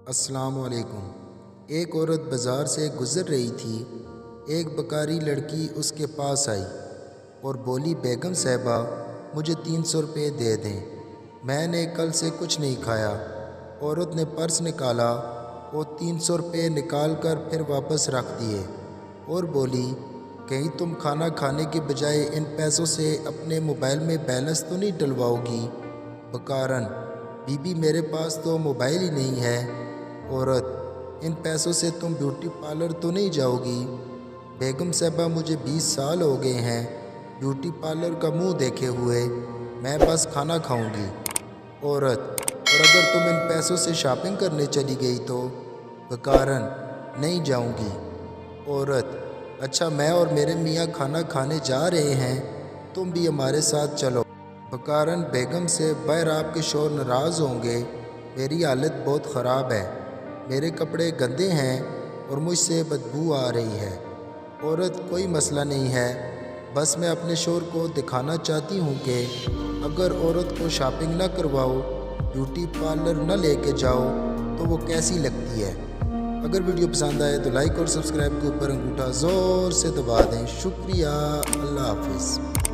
अस्सलाम वालेकुम। एक औरत बाज़ार से गुज़र रही थी। एक बेकारी लड़की उसके पास आई और बोली, बेगम साहिबा, मुझे 300 रुपये दे दें, मैंने कल से कुछ नहीं खाया। औरत ने पर्स निकाला और 300 रुपये निकाल कर फिर वापस रख दिए और बोली, कहीं तुम खाना खाने के बजाय इन पैसों से अपने मोबाइल में बैलेंस तो नहीं डलवाओगी? बकारन, बीबी मेरे पास तो मोबाइल ही नहीं है। औरत, इन पैसों से तुम ब्यूटी पार्लर तो नहीं जाओगी? बेगम साहिबा, मुझे 20 साल हो गए हैं ब्यूटी पार्लर का मुंह देखे हुए, मैं बस खाना खाऊंगी। औरत, और अगर तुम इन पैसों से शॉपिंग करने चली गई तो? बकारन, नहीं जाऊंगी। औरत, अच्छा, मैं और मेरे मियाँ खाना खाने जा रहे हैं, तुम भी हमारे साथ चलो। बकारन, बेगम से बहर आपके शौहर नाराज़ होंगे, मेरी हालत बहुत ख़राब है, मेरे कपड़े गंदे हैं और मुझसे बदबू आ रही है। औरत, कोई मसला नहीं है, बस मैं अपने शौहर को दिखाना चाहती हूँ कि अगर औरत को शॉपिंग ना करवाओ, ब्यूटी पार्लर न लेके जाओ तो वो कैसी लगती है। अगर वीडियो पसंद आए तो लाइक और सब्सक्राइब के ऊपर अंगूठा ज़ोर से दबा दें। शुक्रिया। अल्लाह हाफिज़।